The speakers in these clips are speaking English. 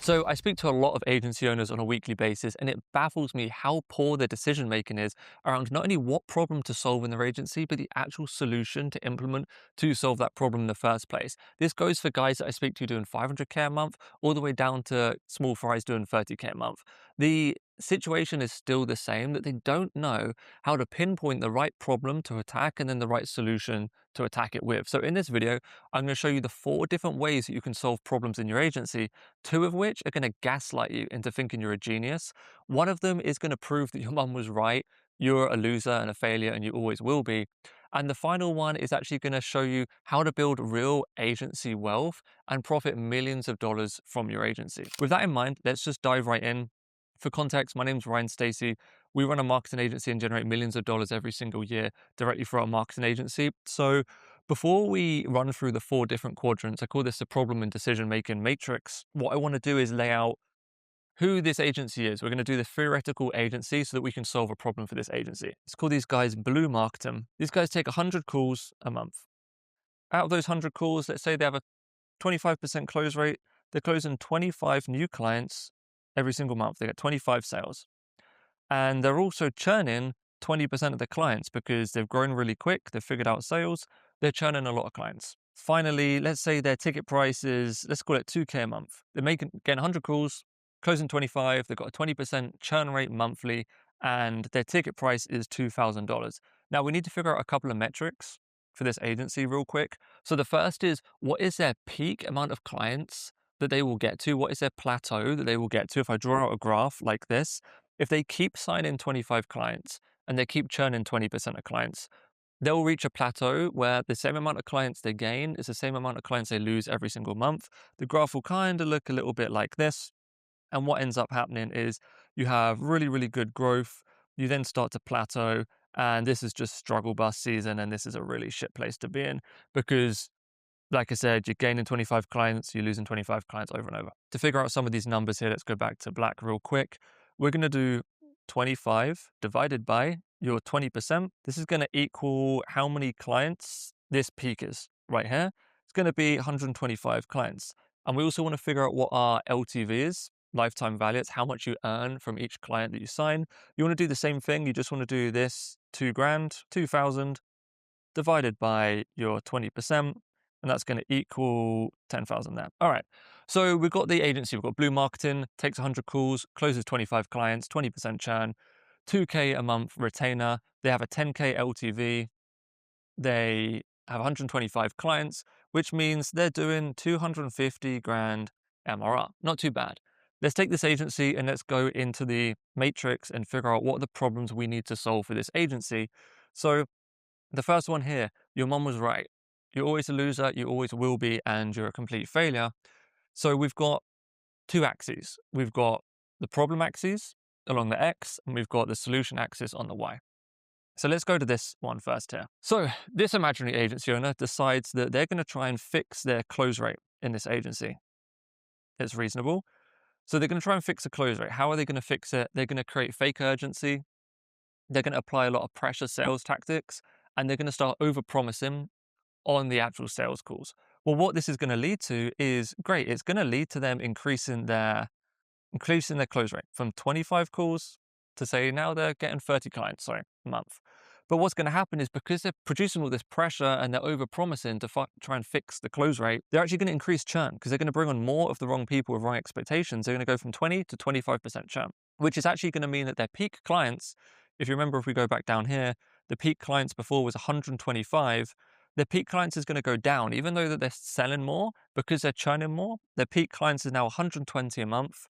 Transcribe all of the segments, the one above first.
So I speak to a lot of agency owners on a weekly basis, and it baffles me how poor their decision making is around not only what problem to solve in their agency, but the actual solution to implement to solve that problem in the first place. This goes for guys that I speak to doing 500K a month, all the way down to small fries doing 30K a month. The situation is still the same, that they don't know how to pinpoint the right problem to attack and then the right solution to attack it with. So in this video, I'm going to show you the 4 different ways that you can solve problems in your agency, 2 of which are going to gaslight you into thinking you're a genius. One of them is going to prove that your mum was right, you're a loser and a failure, and you always will be. And the final one is actually going to show you how to build real agency wealth and profit millions of dollars from your agency. With that in mind, let's just dive right in. For context, my name's Ryan Stacey. We run a marketing agency and generate millions of dollars every single year directly for our marketing agency. So before we run through the 4 different quadrants, I call this the problem and decision making matrix. What I want to do is lay out who this agency is. We're going to do the theoretical agency so that we can solve a problem for this agency. Let's call these guys Blue Marketing. These guys take 100 calls a month. Out of those 100 calls, let's say they have a 25% close rate. They're closing 25 new clients every single month. They get 25 sales. And they're also churning 20% of their clients because they've grown really quick. They've figured out sales. They're churning a lot of clients. Finally, let's say their ticket price is, let's call it 2K a month. They're getting 100 calls, closing 25. They've got a 20% churn rate monthly, and their ticket price is $2,000. Now we need to figure out a couple of metrics for this agency real quick. So the first is, what is their peak amount of clients that they will get to? What is their plateau that they will get to? If I draw out a graph like this, if they keep signing 25 clients and they keep churning 20% of clients, they'll reach a plateau where the same amount of clients they gain is the same amount of clients they lose every single month. The graph will kind of look a little bit like this. And what ends up happening is you have really, really good growth. You then start to plateau. And this is just struggle bus season. And this is a really shit place to be in because, like I said, you're gaining 25 clients, you're losing 25 clients over and over. To figure out some of these numbers here, let's go back to black real quick. We're going to do 25 divided by your 20%. This is going to equal how many clients this peak is right here. It's going to be 125 clients. And we also want to figure out what our LTV is, lifetime value. It's how much you earn from each client that you sign. You want to do the same thing. You just want to do this 2 grand, 2,000 divided by your 20%. And that's going to equal 10,000 there. All right. So we've got the agency. We've got Blue Marketing, takes 100 calls, closes 25 clients, 20% churn, 2K a month retainer. They have a 10K LTV. They have 125 clients, which means they're doing 250 grand MRR. Not too bad. Let's take this agency and let's go into the matrix and figure out what are the problems we need to solve for this agency. So the first one here, your mom was right. You're always a loser, you always will be, and you're a complete failure. So we've got 2 axes. We've got the problem axis along the X, and we've got the solution axis on the Y. So let's go to this one first here. So this imaginary agency owner decides that they're going to try and fix their close rate in this agency. It's reasonable. So they're going to try and fix the close rate. How are they going to fix it? They're going to create fake urgency. They're going to apply a lot of pressure sales tactics, and they're going to start over-promising on the actual sales calls. Well, what this is going to lead to is great. It's going to lead to them increasing their close rate from 25 calls to, say, now they're getting 30 clients, a month. But what's going to happen is, because they're producing all this pressure and they're over-promising to try and fix the close rate, they're actually going to increase churn because they're going to bring on more of the wrong people with wrong expectations. They're going to go from 20 to 25% churn, which is actually going to mean that their peak clients, if you remember, if we go back down here, the peak clients before was 125. Their peak clients is going to go down, even though that they're selling more because they're churning more. Their peak clients is now 120 a month,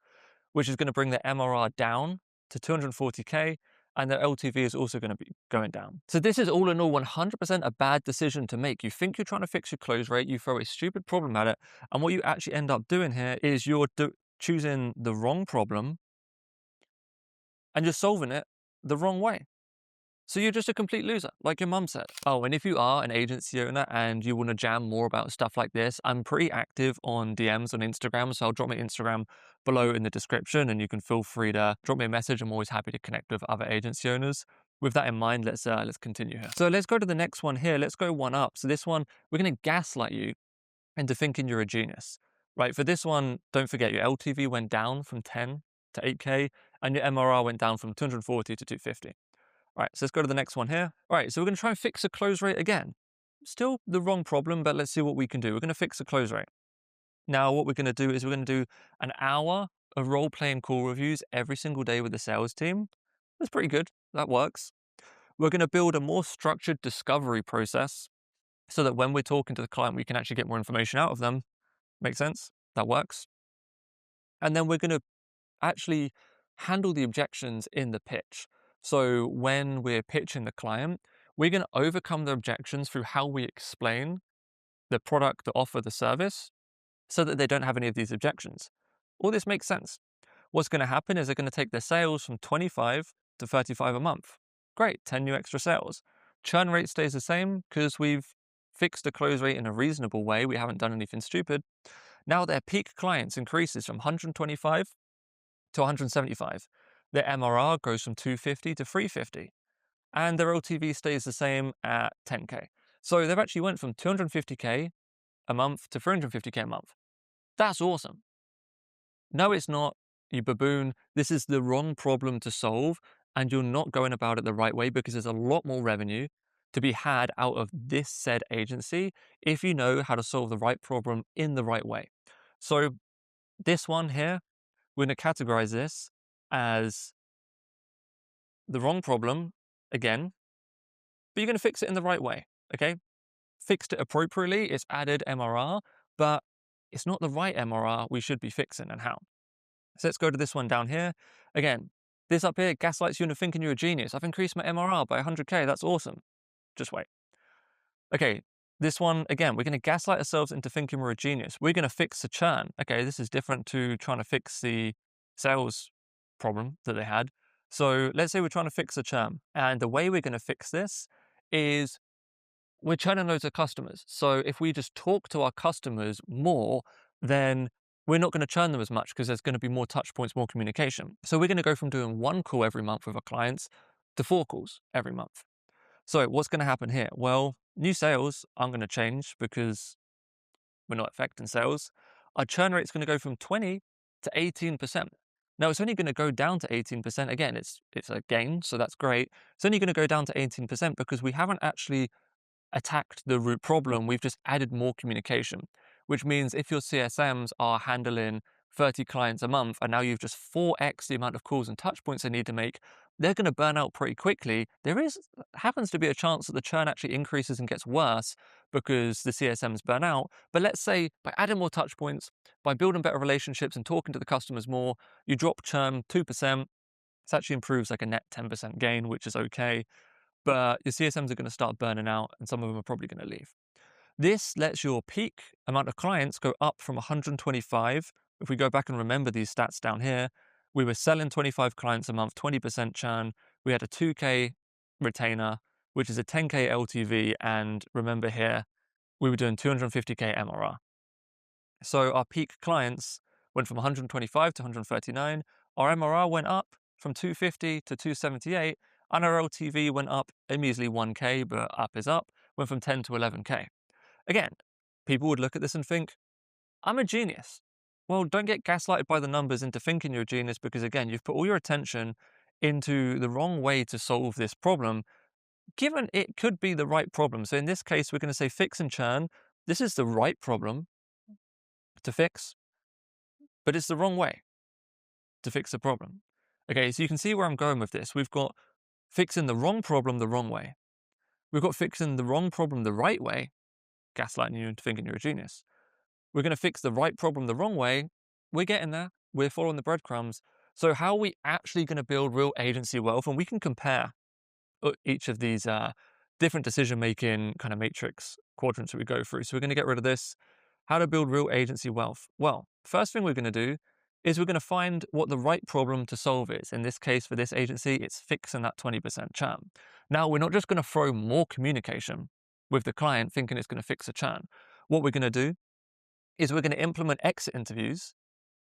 which is going to bring their MRR down to 240K, and their LTV is also going to be going down. So this is all in all 100% a bad decision to make. You think you're trying to fix your close rate, you throw a stupid problem at it, and what you actually end up doing here is you're choosing the wrong problem and you're solving it the wrong way. So you're just a complete loser, like your mum said. Oh, and if you are an agency owner and you want to jam more about stuff like this, I'm pretty active on DMs on Instagram, so I'll drop my Instagram below in the description, and you can feel free to drop me a message. I'm always happy to connect with other agency owners. With that in mind, let's continue here. So let's go to the next one here. Let's go one up. So this one, we're going to gaslight you into thinking you're a genius, right? For this one, don't forget your LTV went down from 10 to 8K and your MRR went down from 240 to 250. All right, so let's go to the next one here. All right, so we're going to try and fix the close rate again. Still the wrong problem, but let's see what we can do. We're going to fix the close rate. Now, what we're going to do is we're going to do an hour of role-playing call reviews every single day with the sales team. That's pretty good. That works. We're going to build a more structured discovery process so that when we're talking to the client, we can actually get more information out of them. Make sense? That works. And then we're going to actually handle the objections in the pitch. So when we're pitching the client, we're going to overcome the objections through how we explain the product, the offer, the service, so that they don't have any of these objections. All this makes sense. What's going to happen is they're going to take their sales from 25 to 35 a month. Great, 10 new extra sales. Churn rate stays the same because we've fixed the close rate in a reasonable way. We haven't done anything stupid. Now their peak clients increases from 125 to 175. Their MRR goes from 250 to 350. And their LTV stays the same at 10K. So they've actually went from 250K a month to 350K a month. That's awesome. No, it's not, you baboon. This is the wrong problem to solve, and you're not going about it the right way because there's a lot more revenue to be had out of this said agency if you know how to solve the right problem in the right way. So this one here, we're going to categorize this as the wrong problem again, but you're going to fix it in the right way, okay? Fixed it appropriately, it's added MRR, but it's not the right MRR we should be fixing, and how. So let's go to this one down here. Again, this up here gaslights you into thinking you're a genius. I've increased my MRR by 100K, that's awesome. Just wait. Okay, this one, again, we're going to gaslight ourselves into thinking we're a genius. We're going to fix the churn. Okay, this is different to trying to fix the sales problem that they had. So let's say we're trying to fix the churn. And the way we're going to fix this is we're churning loads of customers. So if we just talk to our customers more, then we're not going to churn them as much because there's going to be more touch points, more communication. So we're going to go from doing 1 call every month with our clients to 4 calls every month. So what's going to happen here? Well, new sales aren't going to change because we're not affecting sales. Our churn rate is going to go from 20 to 18%. Now it's only going to go down to 18%. Again, it's a gain, so that's great. It's only going to go down to 18% because we haven't actually attacked the root problem, we've just added more communication, which means if your CSMs are handling 30 clients a month and now you've just 4x the amount of calls and touch points they need to make, they're going to burn out pretty quickly. There happens to be a chance that the churn actually increases and gets worse because the CSMs burn out. But let's say by adding more touch points, by building better relationships and talking to the customers more, you drop churn 2%. This actually improves like a net 10% gain, which is okay. But your CSMs are going to start burning out and some of them are probably going to leave. This lets your peak amount of clients go up from 125. If we go back and remember these stats down here, we were selling 25 clients a month, 20% churn. We had a 2K retainer, which is a 10K LTV. And remember here, we were doing 250K MRR. So our peak clients went from 125 to 139. Our MRR went up from 250 to 278. And our LTV went up a measly 1K, but up is up, went from 10 to 11K. Again, people would look at this and think, I'm a genius. Well, don't get gaslighted by the numbers into thinking you're a genius because, again, you've put all your attention into the wrong way to solve this problem, given it could be the right problem. So in this case, we're going to say fix and churn. This is the right problem to fix, but it's the wrong way to fix the problem. Okay, so you can see where I'm going with this. We've got fixing the wrong problem the wrong way. We've got fixing the wrong problem the right way, gaslighting you into thinking you're a genius. We're going to fix the right problem the wrong way. We're getting there. We're following the breadcrumbs. So how are we actually going to build real agency wealth? And we can compare each of these different decision-making kind of matrix quadrants that we go through. So we're going to get rid of this. How to build real agency wealth? Well, first thing we're going to do is we're going to find what the right problem to solve is. In this case, for this agency, it's fixing that 20% churn. Now, we're not just going to throw more communication with the client thinking it's going to fix a churn. What we're going to do is we're going to implement exit interviews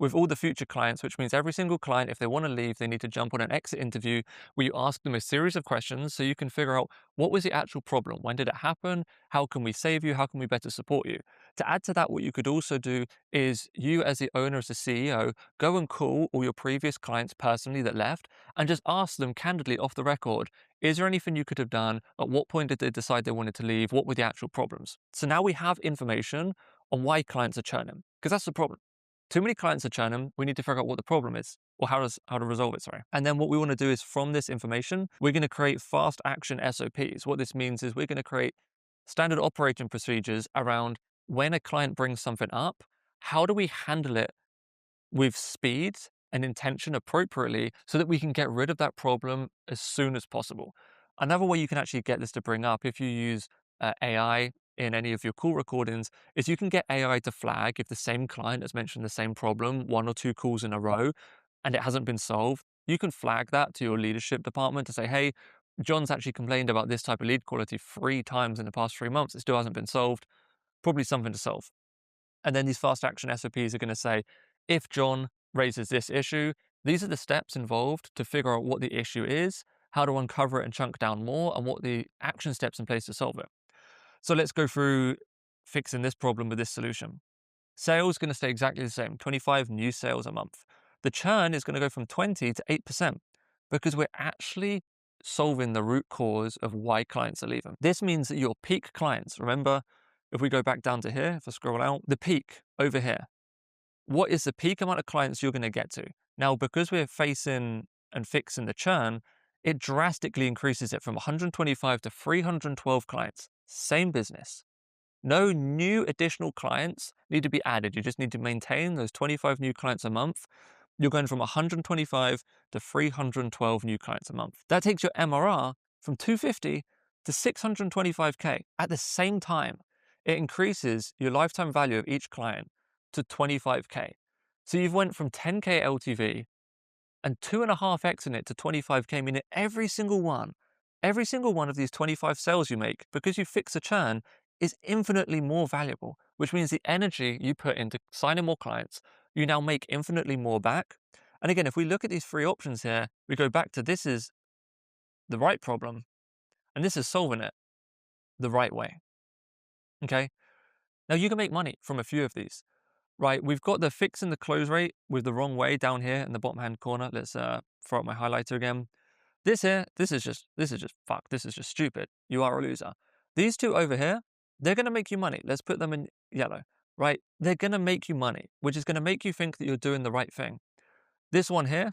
with all the future clients, which means every single client, if they want to leave, they need to jump on an exit interview where you ask them a series of questions so you can figure out what was the actual problem? When did it happen? How can we save you? How can we better support you? To add to that, what you could also do is you, as the owner, as the CEO, go and call all your previous clients personally that left and just ask them candidly off the record, is there anything you could have done? At what point did they decide they wanted to leave? What were the actual problems? So now we have information on why clients are churning, because that's the problem. Too many clients are churning. We need to figure out what the problem is, or how to resolve it, sorry. And then what we want to do is, from this information, we're going to create fast action SOPs. What this means is we're going to create standard operating procedures around when a client brings something up, how do we handle it with speed and intention appropriately so that we can get rid of that problem as soon as possible. Another way you can actually get this to bring up, if you use AI in any of your call recordings, is you can get AI to flag if the same client has mentioned the same problem 1 or 2 calls in a row and it hasn't been solved. You can flag that to your leadership department to say, hey, John's actually complained about this type of lead quality 3 times in the past 3 months. It still hasn't been solved. Probably something to solve. And then these fast action SOPs are going to say, if John raises this issue, these are the steps involved to figure out what the issue is, how to uncover it and chunk down more, and what the action steps in place to solve it. So let's go through fixing this problem with this solution. Sales is going to stay exactly the same, 25 new sales a month. The churn is going to go from 20 to 8% because we're actually solving the root cause of why clients are leaving. This means that your peak clients, remember, if we go back down to here, if I scroll out, the peak over here, what is the peak amount of clients you're going to get to? Now, because we're facing and fixing the churn, it drastically increases it from 125 to 312 clients. Same business. No new additional clients need to be added. You just need to maintain those 25 new clients a month. You're going from 125 to 312 new clients a month. That takes your MRR from 250 to 625K. At the same time, it increases your lifetime value of each client to 25K. So you've went from 10K LTV and 2.5x in it to 25K, meaning every single one of these 25 sales you make, because you fix a churn, is infinitely more valuable, which means the energy you put into signing more clients, you now make infinitely more back. And again, if we look at these 3 options here, we go back to this is the right problem, and this is solving it the right way. Okay? Now you can make money from a few of these, right? We've got the fixing the close rate with the wrong way down here in the bottom hand corner. Let's throw up my highlighter again. This here, this is just fuck. This is just stupid. You are a loser. These 2 over here, they're going to make you money. Let's put them in yellow, right? They're going to make you money, which is going to make you think that you're doing the right thing. This one here,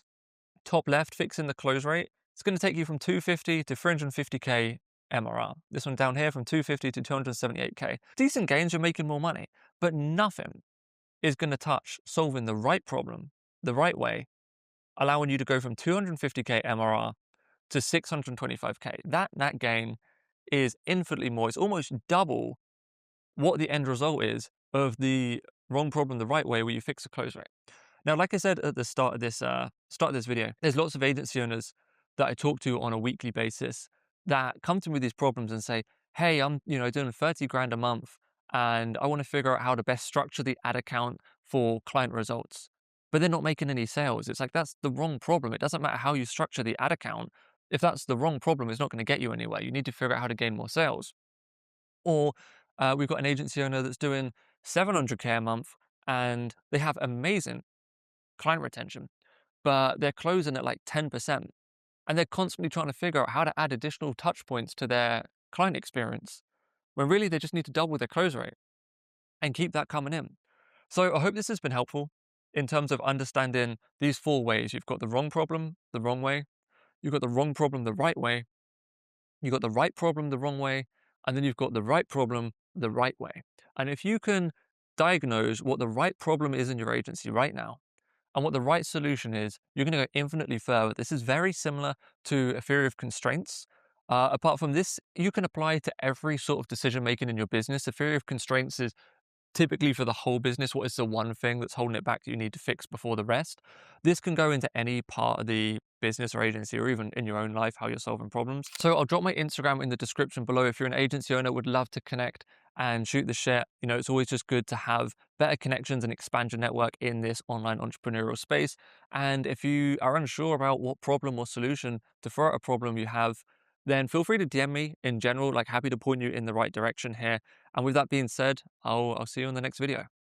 top left, fixing the close rate, it's going to take you from 250 to 350K MRR. This one down here from 250 to 278K. Decent gains, you're making more money, but nothing is going to touch solving the right problem the right way, allowing you to go from 250K MRR to 625K. That gain is infinitely more. It's almost double what the end result is of the wrong problem the right way, where you fix the close rate. Now, like I said at the start of this video, there's lots of agency owners that I talk to on a weekly basis that come to me with these problems and say, hey, I'm doing 30 grand a month and I want to figure out how to best structure the ad account for client results. But they're not making any sales. It's like, that's the wrong problem. It doesn't matter how you structure the ad account. If that's the wrong problem, it's not going to get you anywhere. You need to figure out how to gain more sales. Or we've got an agency owner that's doing 700K a month and they have amazing client retention, but they're closing at like 10%. And they're constantly trying to figure out how to add additional touch points to their client experience, when really they just need to double their close rate and keep that coming in. So I hope this has been helpful in terms of understanding these 4 ways. You've got the wrong problem the wrong way, you've got the wrong problem the right way, you've got the right problem the wrong way, and then you've got the right problem the right way. And if you can diagnose what the right problem is in your agency right now, and what the right solution is, you're going to go infinitely further. This is very similar to a theory of constraints. Apart from this, you can apply it to every sort of decision making in your business. The theory of constraints is typically for the whole business. What is the one thing that's holding it back that you need to fix before the rest? This can go into any part of the business or agency, or even in your own life, how you're solving problems. So I'll drop my Instagram in the description below. If you're an agency owner, would love to connect and shoot the shit. It's always just good to have better connections and expand your network in this online entrepreneurial space. And if you are unsure about what problem or solution to throw at a problem you have, then feel free to DM me in general, like happy to point you in the right direction here. And with that being said, I'll see you in the next video.